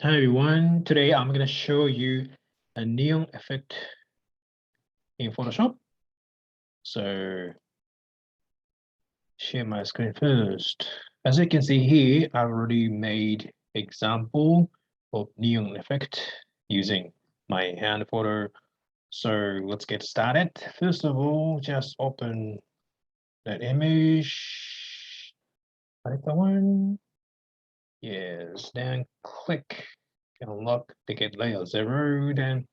Hi everyone, today I'm going to show you a neon effect in Photoshop. So share my screen first. As you can see here, I've already made example of neon effect using my hand photo. So let's get started. First of all, just open that image. Like the one. Yes, then click unlock to get layer 0. Then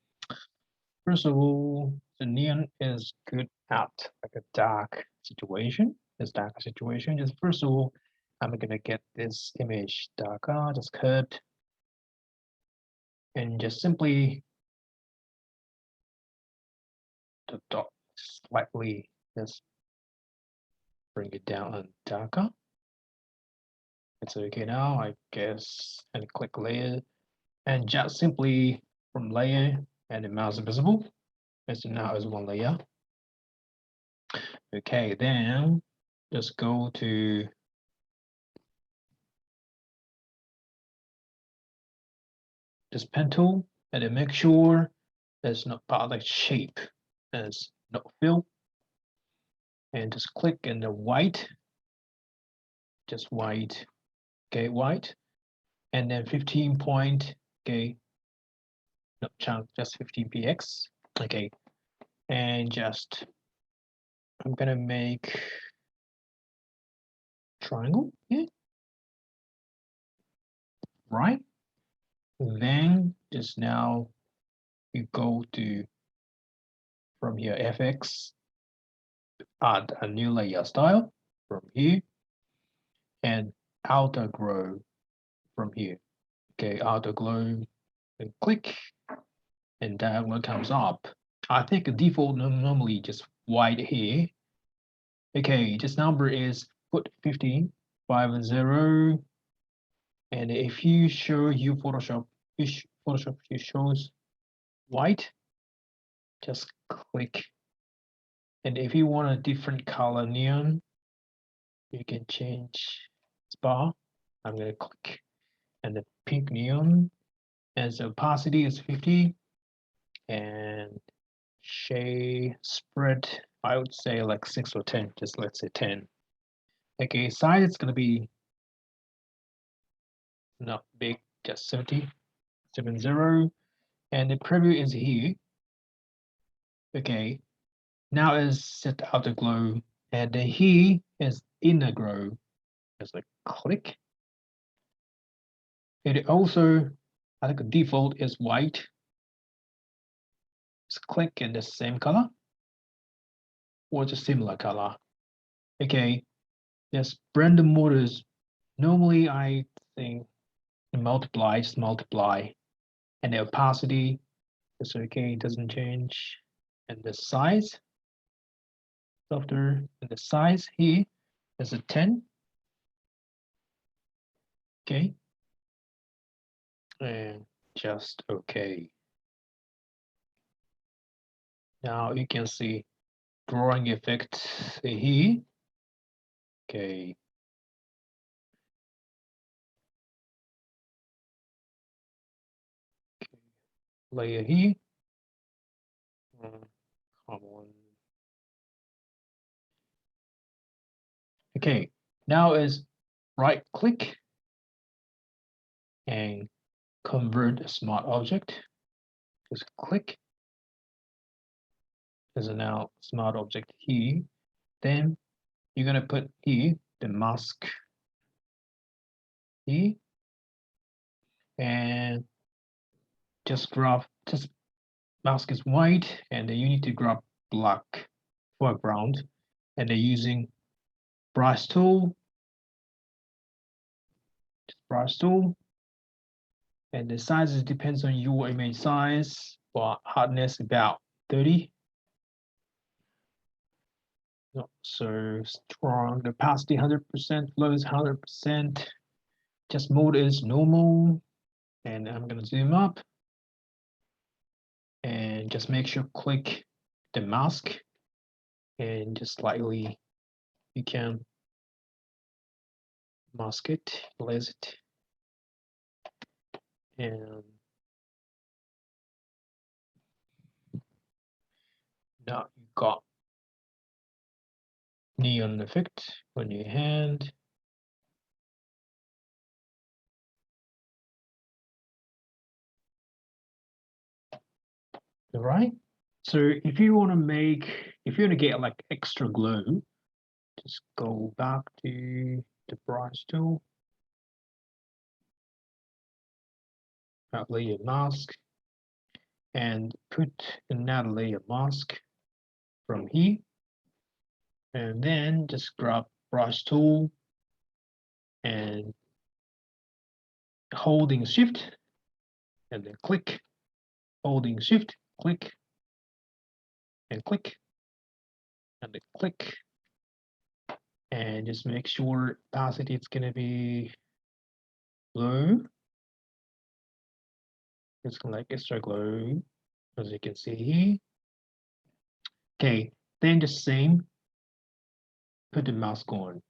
first of all, the neon is good at like a dark situation. This dark situation. Just first of all, I'm gonna get this image darker, just cut and just simply the dot slightly just bring it down and darker. It's okay now, I guess, and click layer and just simply from layer and the mouse invisible. As now is one layer. Okay, then just go to this pen tool and then make sure there's not part of the shape as not fill. And just click in the white, just white, okay, white. And then 15 point, okay, no chunk, just 15px, okay. And just, I'm gonna make triangle here, right? Then just now you go to from here FX, add a new layer style from here and outer glow from here. Okay, outer glow and click and that one comes up. I think the default normally just white here. Okay, this number is put 15, 5 and 0. And if you show you Photoshop, Photoshop shows white, just click. And if you want a different color neon, you can change this bar. I'm gonna click and the pink neon and the opacity is 50 and shade spread, I would say like 6 or 10, just let's say 10. Okay, size it's gonna be not big, just 70, 70, and the preview is here. Okay, now is set outer glow, and then here is inner glow. Just like click. It also, I think the default is white. Just click in the same color or just similar color. Okay, yes, random models. Normally, I think multiply, just multiply, and the opacity is okay, it doesn't change, and the size after the size here is a 10. Okay, and just okay. Now you can see drawing effect here. Okay. Layer here. Come on. Okay, now is right click and convert a smart object. Just click. There's a now smart object here. Then you're gonna put here the mask here and just grab just mask is white and then you need to grab black foreground and they're using brush tool, just brush tool, and the sizes depends on your image size, but hardness about 30. Not so strong. The opacity 100%, flow is 100%. Just mode is normal, and I'm gonna zoom up and just make sure click the mask and just slightly you can mask it, place it. And now you got neon effect on your hand. All right. So if you want to get like extra glow, just go back to the brush tool, layer mask, and put another layer mask from here, and then just grab brush tool and holding shift, and then click, holding shift, click, and click, and then click, and just make sure opacity is going to be low. It's like extra glow, as you can see here. Okay, then the same, put the mask on,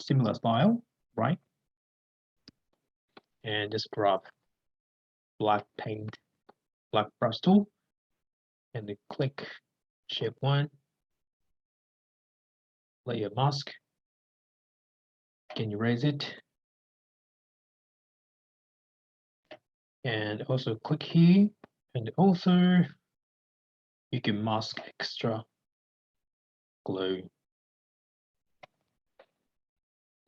similar style, right? And just grab black paint, black brush tool, and then click shape 1, layer mask. Can you raise it? And also click here, and also you can mask extra glow.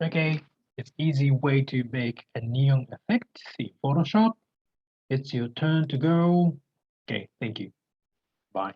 Okay, it's easy way to make a neon effect in Photoshop. It's your turn to go. Okay, thank you. Bye.